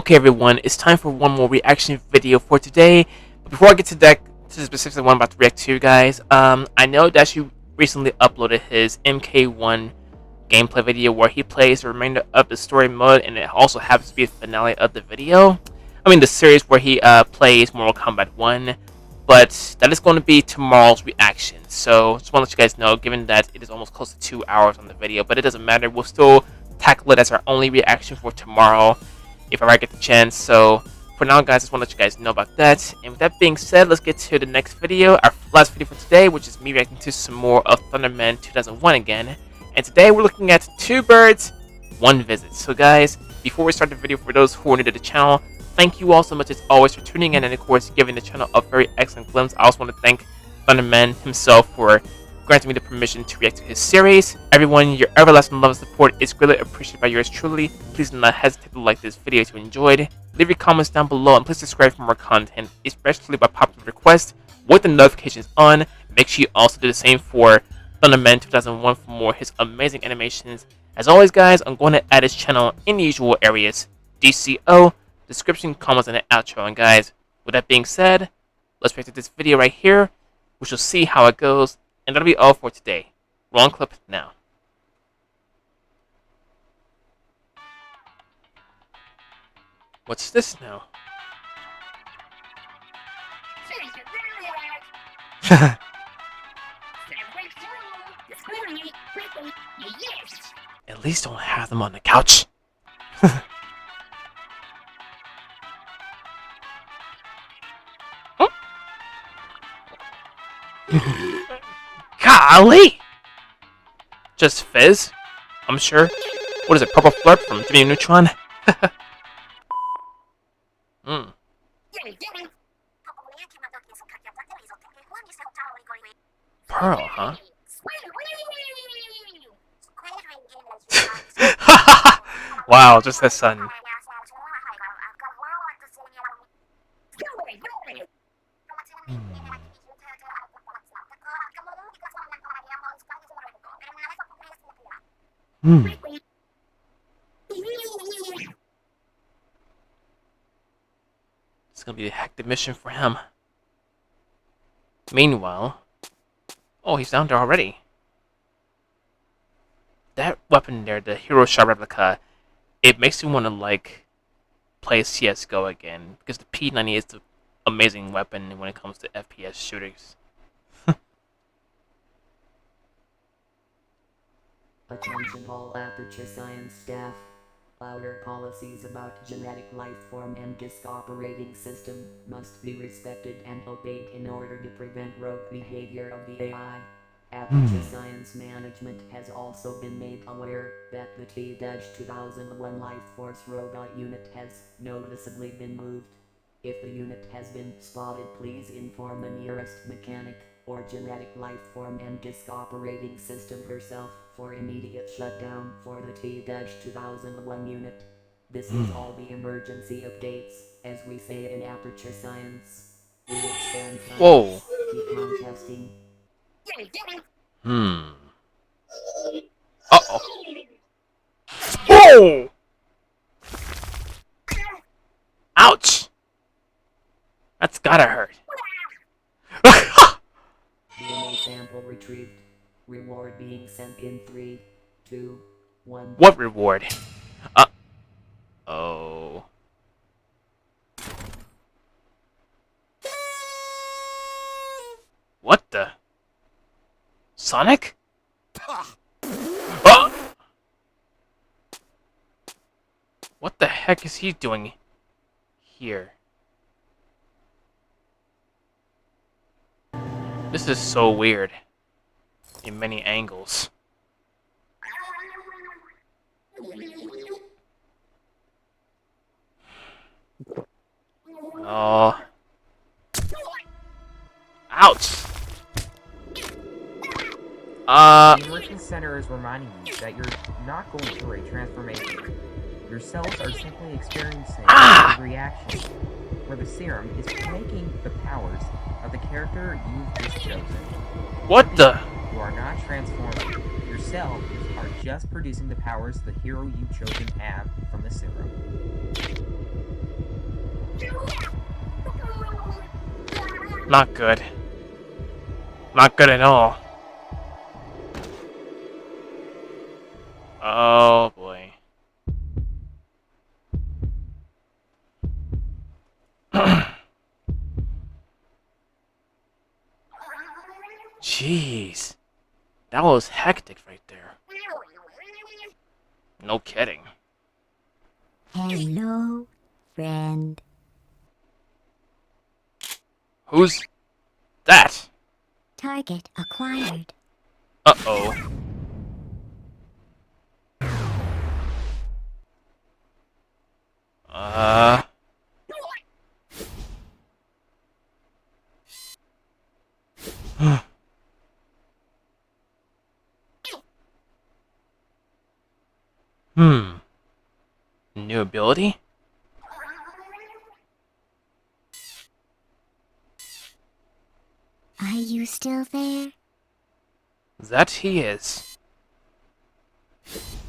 Okay, everyone, it's time for one more reaction video for today. But before I get to that, to the specific one I'm about to react to, guys, I know that you recently uploaded his MK1 gameplay video where he plays the remainder of the story mode, and it also happens to be the finale of the video. I mean, the series where he plays Mortal Kombat 1, but that is going to be tomorrow's reaction. So, just want to let you guys know, given that it is almost close to 2 hours on the video, but it doesn't matter. We'll still tackle it as our only reaction for tomorrow, if I get the chance. So for now, guys, I just want to let you guys know about that. And with that being said, let's get to the next video, our last video for today, which is me reacting to some more of Thunderman 2001 again. And today we're looking at 2 birds, 1 visit. So guys, before we start the video, for those who are new to the channel, thank you all so much as always for tuning in and of course giving the channel a very excellent glimpse. I also want to thank Thunderman himself for granting me the permission to react to his series. Everyone, your everlasting love and support is greatly appreciated by yours truly. Please do not hesitate to like this video if you enjoyed. Leave your comments down below and please subscribe for more content, especially by popular request with the notifications on. Make sure you also do the same for Thunderman 2001 for more of his amazing animations. As always, guys, I'm going to add his channel in the usual areas: DCO, description, comments, and the outro. And guys, with that being said, let's react to this video right here. We shall see how it goes. And that'll be all for today. Wrong clip now. What's this now? At least don't have them on the couch. Golly! Just Fizz, I'm sure. What is it, Purple Flurp from Jimmy Neutron? Pearl, huh? Wow, just the sun. It's gonna be a hectic mission for him. Meanwhile, oh, he's down there already. That weapon there, the Hero Shot replica, it makes me want to like play CS:GO again, because the P90 is the amazing weapon when it comes to FPS shooters. Attention all Aperture Science staff. Our policies about genetic life form and disk operating system must be respected and obeyed in order to prevent rogue behavior of the AI. Aperture Science Management has also been made aware that the T-2001 Life Force Robot unit has noticeably been moved. If the unit has been spotted, please inform the nearest mechanic or genetic life form and disk operating system herself for immediate shutdown for the T-2001 unit. This is all the emergency updates, as we say in Aperture Science. We expand time. Whoa. Keep on testing. Uh-oh. Whoa! Ouch! That's gotta hurt. DNA sample retrieved. Reward being sent in 3, 2, 1. What reward? Oh. What the? Sonic? What the heck is he doing here? This is so weird in many angles. Oh. Ouch. The Immersion Center is reminding you that you're not going through a transformation. Your cells are simply experiencing a reaction, where the serum is making the powers of the character you've just chosen. What the? You are not transforming. Your cells are just producing the powers the hero you've chosen have from the serum. Not good. Not good at all. Oh boy. Jeez. That was hectic right there. No kidding. Hello, friend. Who's that? Target acquired. Uh-oh. New ability? Are you still there? That he is.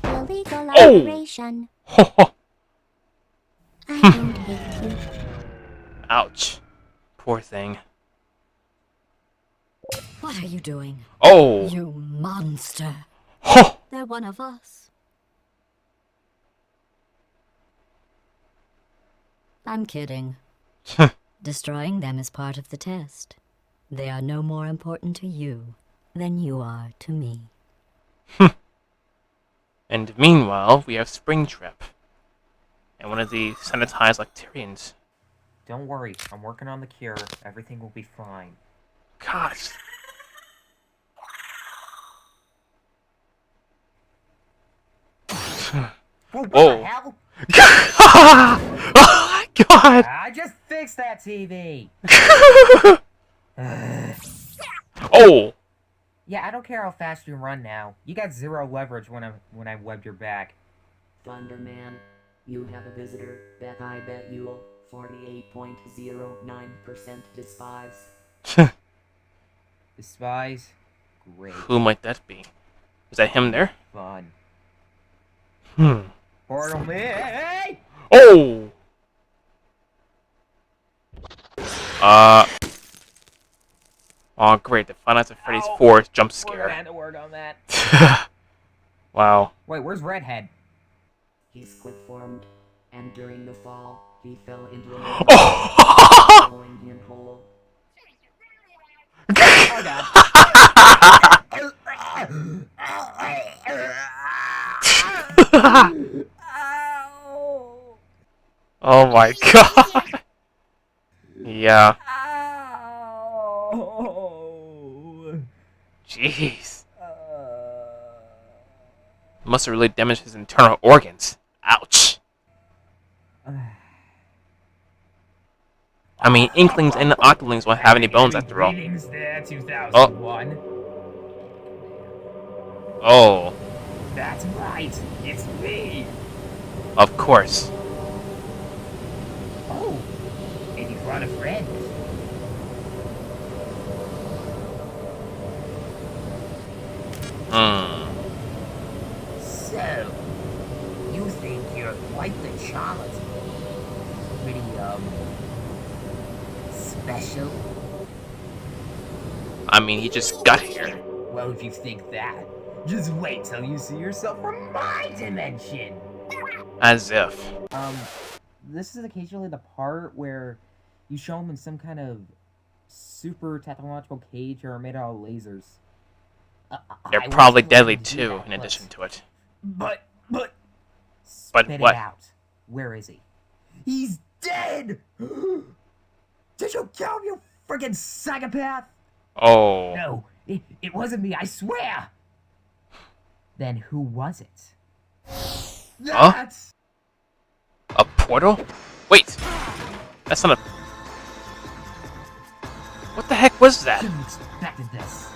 Illegal Oh! operation. Ho ho! I don't hate you. Ouch. Poor thing. What are you doing? Oh! You monster. Ho! They're one of us. I'm kidding. Destroying them is part of the test. They are no more important to you than you are to me. And meanwhile, we have Springtrap. And one of the sanitized Lacterians. Don't worry, I'm working on the cure. Everything will be fine. Gosh. What Whoa. the hell? Oh my god! I just fixed that TV! Oh! Yeah, I don't care how fast you run now. You got zero leverage when I webbed your back. Thunderman, you have a visitor that I bet you'll 48.09% despise. Despise? Great. Who might that be? Is that him there? Fun. Portal me! Hey! Oh! Oh, great. The Five Nights at Freddy's 4 jump We're gonna scare. have to work on that. Wow. Wait, where's Redhead? He's quick-formed, and during the fall, he fell into a Oh! blowing him whole. Oh god. Oh my god. Yeah. Jeez. Must have really damaged his internal organs. Ouch. I mean, Inklings and Octolings won't have any bones after all. Greetings there, 2001. Oh. That's right, it's me. Of course. Oh, and you brought a friend. So, you think you're quite the charlatan? Pretty, special? I mean, he just got here. Well, if you think that, just wait till you see yourself from my dimension! As if. This is occasionally the part where you show them in some kind of super technological cage or made out of lasers. They're I probably was deadly planning to do too, that, in addition to it. But... But Spit what? it out. Where is he? He's dead! Did you kill him, you friggin' psychopath? Oh. No, it wasn't me, I swear! Then who was it? Huh? That's... A portal? Wait. That's not a... What the heck was that? Shouldn't have expected this.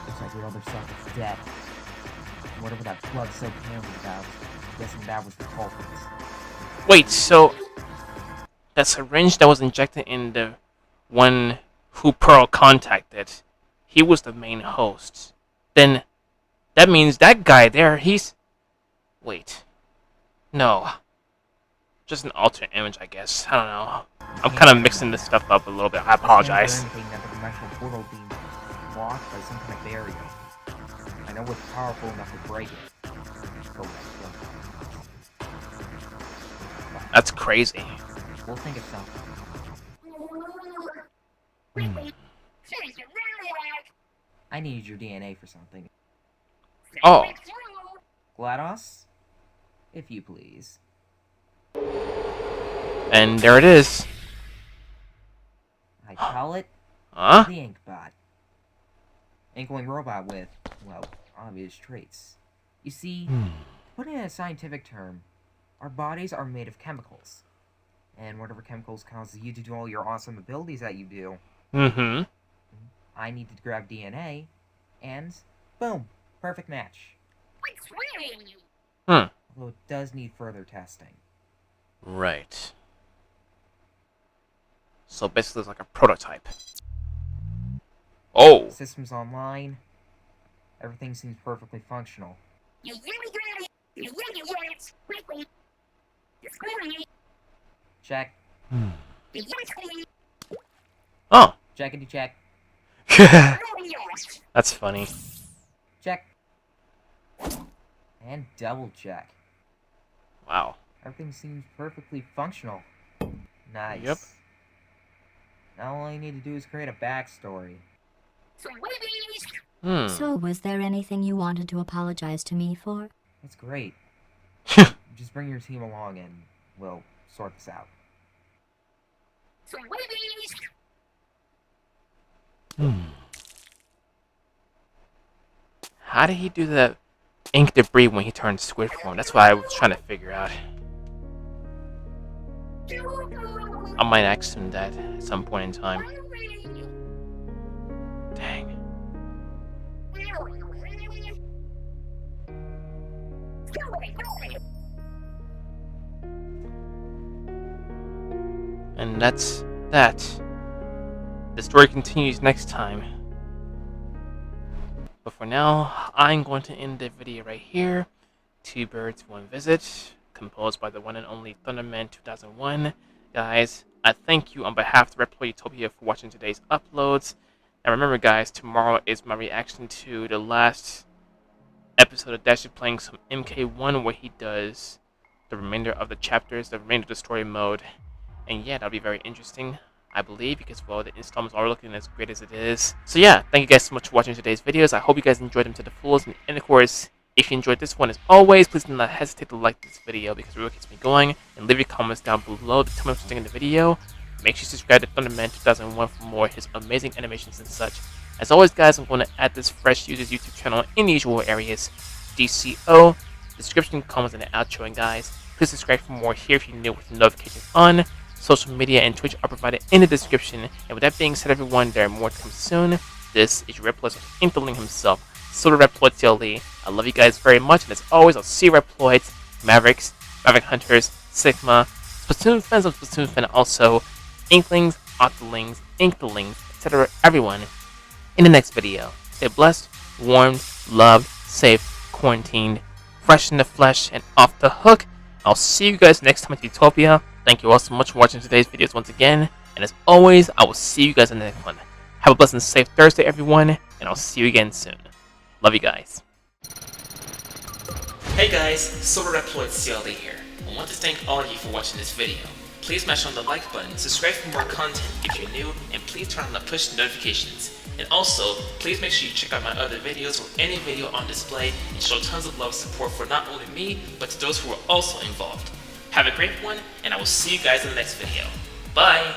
Looks like your other self is dead. Whatever that blood-soaked hand was about, guessing that was the culprit. Wait, so... That syringe that was injected in the one who Pearl contacted, he was the main host. Then, that means that guy there, he's... Wait. No. just an alternate image, I guess. I don't know. I'm kind of mixing this stuff up a little bit. I apologize. Anything that the dimensional portal being blocked by some kind of barrier. I know it's powerful enough to break it. But That's crazy. we'll think of something. I need your DNA for something. Oh. GLaDOS? If you please. And there it is. I call it Huh? the Inkbot. Inkling robot with, well, obvious traits. You see, to put it in a scientific term, our bodies are made of chemicals. And whatever chemicals causes you to do all your awesome abilities that you do, Mm-hmm. I need to grab DNA, and boom, perfect match. Hmm. Although it does need further testing. Right. So basically it's like a prototype. Oh. Systems online, everything seems perfectly functional. Check. Oh. Checkity check. That's funny. Check. And double check. Wow. Everything seems perfectly functional. Nice. Yep. Now all I need to do is create a backstory. Hmm. So, was there anything you wanted to apologize to me for? That's great. Just bring your team along and we'll sort this out. How did he do the ink debris when he turned squid form? That's what I was trying to figure out. I might ask him that at some point in time. Dang. And that's that. The story continues next time. But for now, I'm going to end the video right here. Two Birds, One Visit, composed by the one and only Thunderman 2001. Guys, I thank you on behalf of Reploid Utopia for watching today's uploads. And remember guys, tomorrow is my reaction to the last episode of Dash playing some MK1 where he does the remainder of the chapters, the remainder of the story mode. And yeah, that'll be very interesting, I believe, because, well, the installments are looking as great as it is. So yeah, thank you guys so much for watching today's videos. I hope you guys enjoyed them to the fullest. And of course, if you enjoyed this one, as always, please do not hesitate to like this video because it really keeps me going. And leave your comments down below to tell me what you think of the video. Make sure you subscribe to Thunderman 2001 for more of his amazing animations and such. As always, guys, I'm going to add this Fresh Users YouTube channel in the usual areas. DCO, description, comments, and the outro. And guys, please subscribe for more here if you're new with the notifications on. Social media and Twitch are provided in the description. And with that being said, everyone, there are more to come soon. This is your Reploid Inkling himself, Silverreploid CLE. I love you guys very much, and as always, I'll see you Reploids, Mavericks, Maverick Hunters, Sigma, Splatoon fans of Splatoon fan also, Inklings, Octolings, Inklings, etc. everyone, in the next video. Stay blessed, warmed, loved, safe, quarantined, fresh in the flesh, and off the hook. I'll see you guys next time at Utopia. Thank you all so much for watching today's videos once again. And as always, I will see you guys in the next one. Have a blessed and safe Thursday, everyone. And I'll see you again soon. Love you guys. Hey guys, Survey CLE here. I want to thank all of you for watching this video. Please smash on the like button, subscribe for more content if you're new, and please turn on the push notifications. And also, please make sure you check out my other videos or any video on display and show tons of love and support for not only me, but to those who are also involved. Have a great one, and I will see you guys in the next video. Bye!